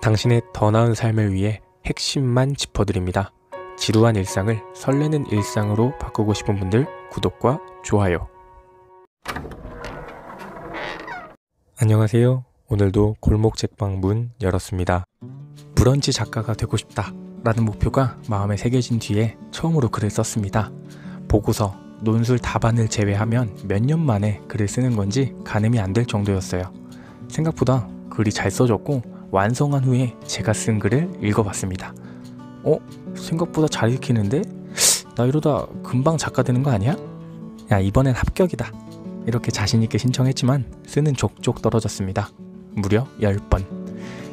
당신의 더 나은 삶을 위해 핵심만 짚어드립니다. 지루한 일상을 설레는 일상으로 바꾸고 싶은 분들 구독과 좋아요. 안녕하세요. 오늘도 골목 책방 문 열었습니다. 브런치 작가가 되고 싶다 라는 목표가 마음에 새겨진 뒤에 처음으로 글을 썼습니다. 보고서, 논술 답안을 제외하면 몇 년 만에 글을 쓰는 건지 가늠이 안 될 정도였어요. 생각보다 글이 잘 써졌고 완성한 후에 제가 쓴 글을 읽어봤습니다. 생각보다 잘 읽히는데? 나 이러다 금방 작가 되는 거 아니야? 야, 이번엔 합격이다. 이렇게 자신있게 신청했지만 쓰는 족족 떨어졌습니다. 무려 10번.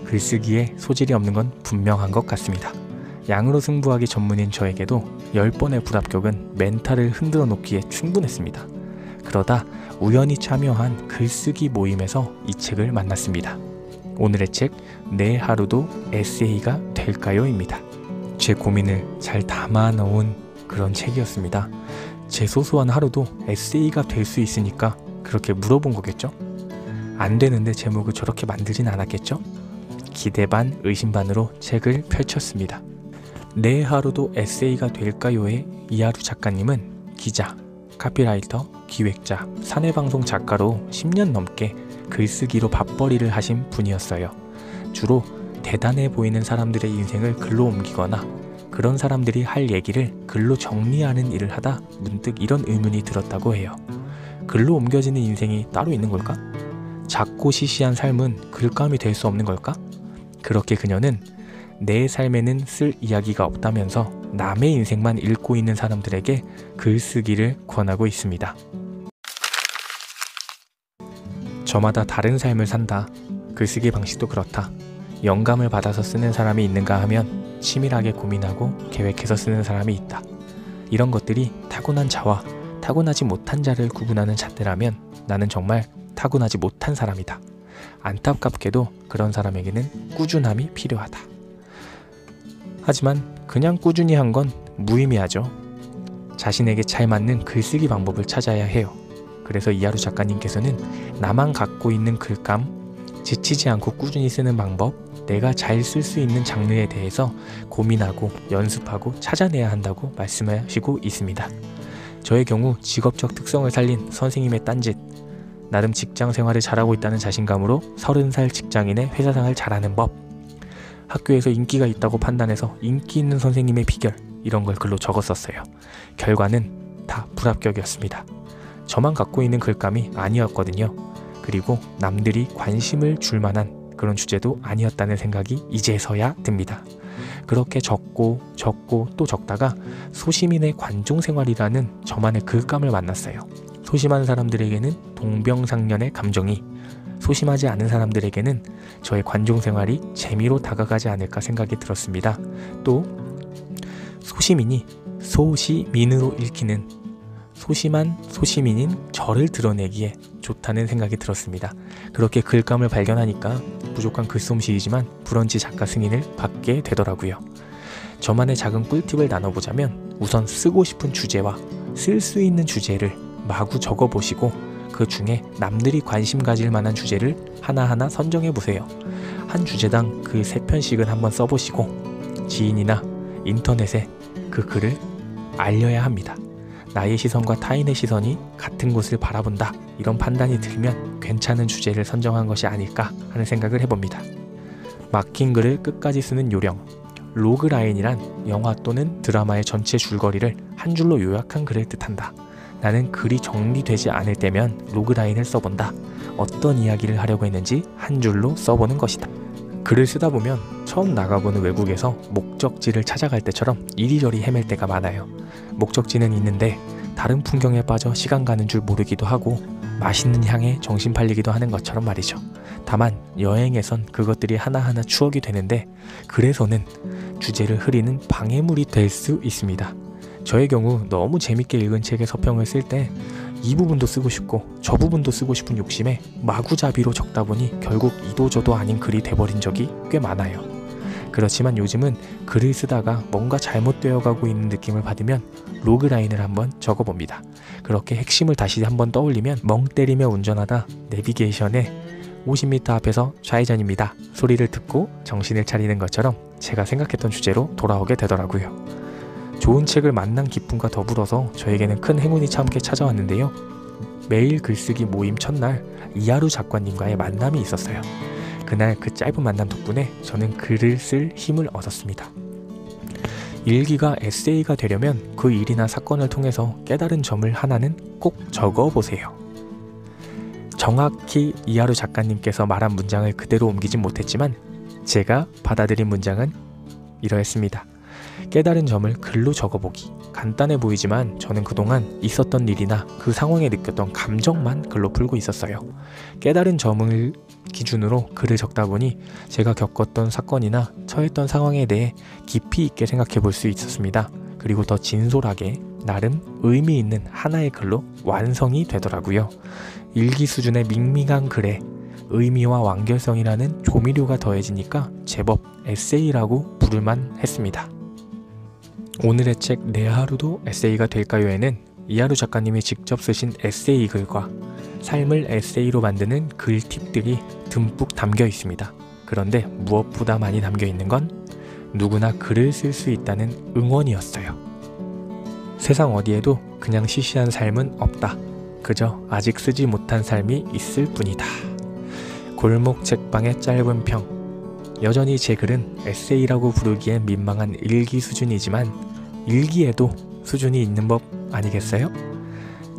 글쓰기에 소질이 없는 건 분명한 것 같습니다. 양으로 승부하기 전문인 저에게도 10번의 불합격은 멘탈을 흔들어 놓기에 충분했습니다. 그러다 우연히 참여한 글쓰기 모임에서 이 책을 만났습니다. 오늘의 책, 내 하루도 에세이가 될까요? 입니다. 제 고민을 잘 담아 놓은 그런 책이었습니다. 제 소소한 하루도 에세이가 될 수 있으니까 그렇게 물어본 거겠죠? 안 되는데 제목을 저렇게 만들진 않았겠죠? 기대 반 의심 반으로 책을 펼쳤습니다. 내 하루도 에세이가 될까요의 이하루 작가님은 기자, 카피라이터, 기획자, 사내방송 작가로 10년 넘게 글쓰기로 밥벌이를 하신 분이었어요. 주로 대단해 보이는 사람들의 인생을 글로 옮기거나 그런 사람들이 할 얘기를 글로 정리하는 일을 하다 문득 이런 의문이 들었다고 해요. 글로 옮겨지는 인생이 따로 있는 걸까? 작고 시시한 삶은 글감이 될 수 없는 걸까? 그렇게 그녀는 내 삶에는 쓸 이야기가 없다면서 남의 인생만 읽고 있는 사람들에게 글쓰기를 권하고 있습니다. 저마다 다른 삶을 산다. 글쓰기 방식도 그렇다. 영감을 받아서 쓰는 사람이 있는가 하면 치밀하게 고민하고 계획해서 쓰는 사람이 있다. 이런 것들이 타고난 자와 타고나지 못한 자를 구분하는 잣대라면 나는 정말 타고나지 못한 사람이다. 안타깝게도 그런 사람에게는 꾸준함이 필요하다. 하지만 그냥 꾸준히 한 건 무의미하죠. 자신에게 잘 맞는 글쓰기 방법을 찾아야 해요. 그래서 이하루 작가님께서는 나만 갖고 있는 글감, 지치지 않고 꾸준히 쓰는 방법, 내가 잘 쓸 수 있는 장르에 대해서 고민하고 연습하고 찾아내야 한다고 말씀하시고 있습니다. 저의 경우 직업적 특성을 살린 선생님의 딴짓, 나름 직장 생활을 잘하고 있다는 자신감으로 30살 직장인의 회사생활 잘하는 법, 학교에서 인기가 있다고 판단해서 인기 있는 선생님의 비결, 이런 걸 글로 적었었어요. 결과는 다 불합격이었습니다. 저만 갖고 있는 글감이 아니었거든요. 그리고 남들이 관심을 줄 만한 그런 주제도 아니었다는 생각이 이제서야 듭니다. 그렇게 적고 또 적다가 소시민의 관종생활이라는 저만의 글감을 만났어요. 소심한 사람들에게는 동병상련의 감정이, 소심하지 않은 사람들에게는 저의 관종생활이 재미로 다가가지 않을까 생각이 들었습니다. 또 소시민이 소시민으로 읽히는 소심한 소시민인 저를 드러내기에 좋다는 생각이 들었습니다. 그렇게 글감을 발견하니까 부족한 글솜씨이지만 브런치 작가 승인을 받게 되더라고요. 저만의 작은 꿀팁을 나눠보자면 우선 쓰고 싶은 주제와 쓸 수 있는 주제를 마구 적어보시고 그 중에 남들이 관심 가질 만한 주제를 하나하나 선정해보세요. 한 주제당 글 3편씩은 한번 써보시고 지인이나 인터넷에 그 글을 알려야 합니다. 나의 시선과 타인의 시선이 같은 곳을 바라본다, 이런 판단이 들면 괜찮은 주제를 선정한 것이 아닐까 하는 생각을 해봅니다. 막힌 글을 끝까지 쓰는 요령, 로그라인이란 영화 또는 드라마의 전체 줄거리를 한 줄로 요약한 글을 뜻한다. 나는 글이 정리되지 않을 때면 로그라인을 써본다. 어떤 이야기를 하려고 했는지 한 줄로 써보는 것이다. 글을 쓰다 보면 처음 나가보는 외국에서 목적지를 찾아갈 때처럼 이리저리 헤맬 때가 많아요. 목적지는 있는데 다른 풍경에 빠져 시간 가는 줄 모르기도 하고 맛있는 향에 정신 팔리기도 하는 것처럼 말이죠. 다만 여행에선 그것들이 하나하나 추억이 되는데 그래서는 주제를 흐리는 방해물이 될 수 있습니다. 저의 경우 너무 재밌게 읽은 책의 서평을 쓸 때 이 부분도 쓰고 싶고 저 부분도 쓰고 싶은 욕심에 마구잡이로 적다 보니 결국 이도저도 아닌 글이 돼버린 적이 꽤 많아요. 그렇지만 요즘은 글을 쓰다가 뭔가 잘못되어 가고 있는 느낌을 받으면 로그라인을 한번 적어봅니다. 그렇게 핵심을 다시 한번 떠올리면 멍 때리며 운전하다 내비게이션에 50m 앞에서 좌회전입니다. 소리를 듣고 정신을 차리는 것처럼 제가 생각했던 주제로 돌아오게 되더라고요. 좋은 책을 만난 기쁨과 더불어서 저에게는 큰 행운이 함께 찾아왔는데요. 매일 글쓰기 모임 첫날 이하루 작가님과의 만남이 있었어요. 그날 그 짧은 만남 덕분에 저는 글을 쓸 힘을 얻었습니다. 일기가 에세이가 되려면 그 일이나 사건을 통해서 깨달은 점을 하나는 꼭 적어보세요. 정확히 이하루 작가님께서 말한 문장을 그대로 옮기진 못했지만 제가 받아들인 문장은 이러했습니다. 깨달은 점을 글로 적어보기. 간단해 보이지만 저는 그동안 있었던 일이나 그 상황에 느꼈던 감정만 글로 풀고 있었어요. 깨달은 점을 기준으로 글을 적다 보니 제가 겪었던 사건이나 처했던 상황에 대해 깊이 있게 생각해 볼 수 있었습니다. 그리고 더 진솔하게 나름 의미 있는 하나의 글로 완성이 되더라고요. 일기 수준의 밍밍한 글에 의미와 완결성이라는 조미료가 더해지니까 제법 에세이라고 부를만 했습니다. 오늘의 책 내 하루도 에세이가 될까요에는 이하루 작가님이 직접 쓰신 에세이 글과 삶을 에세이로 만드는 글 팁들이 듬뿍 담겨 있습니다. 그런데 무엇보다 많이 담겨 있는 건 누구나 글을 쓸 수 있다는 응원이었어요. 세상 어디에도 그냥 시시한 삶은 없다. 그저 아직 쓰지 못한 삶이 있을 뿐이다. 골목 책방의 짧은 평. 여전히 제 글은 에세이라고 부르기엔 민망한 일기 수준이지만 일기에도 수준이 있는 법 아니겠어요?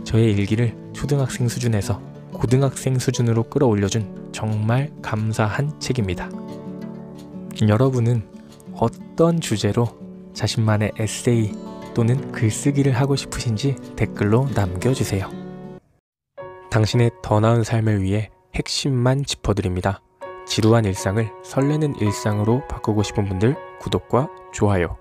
저의 일기를 초등학생 수준에서 고등학생 수준으로 끌어올려준 정말 감사한 책입니다. 여러분은 어떤 주제로 자신만의 에세이 또는 글쓰기를 하고 싶으신지 댓글로 남겨주세요. 당신의 더 나은 삶을 위해 핵심만 짚어드립니다. 지루한 일상을 설레는 일상으로 바꾸고 싶은 분들 구독과 좋아요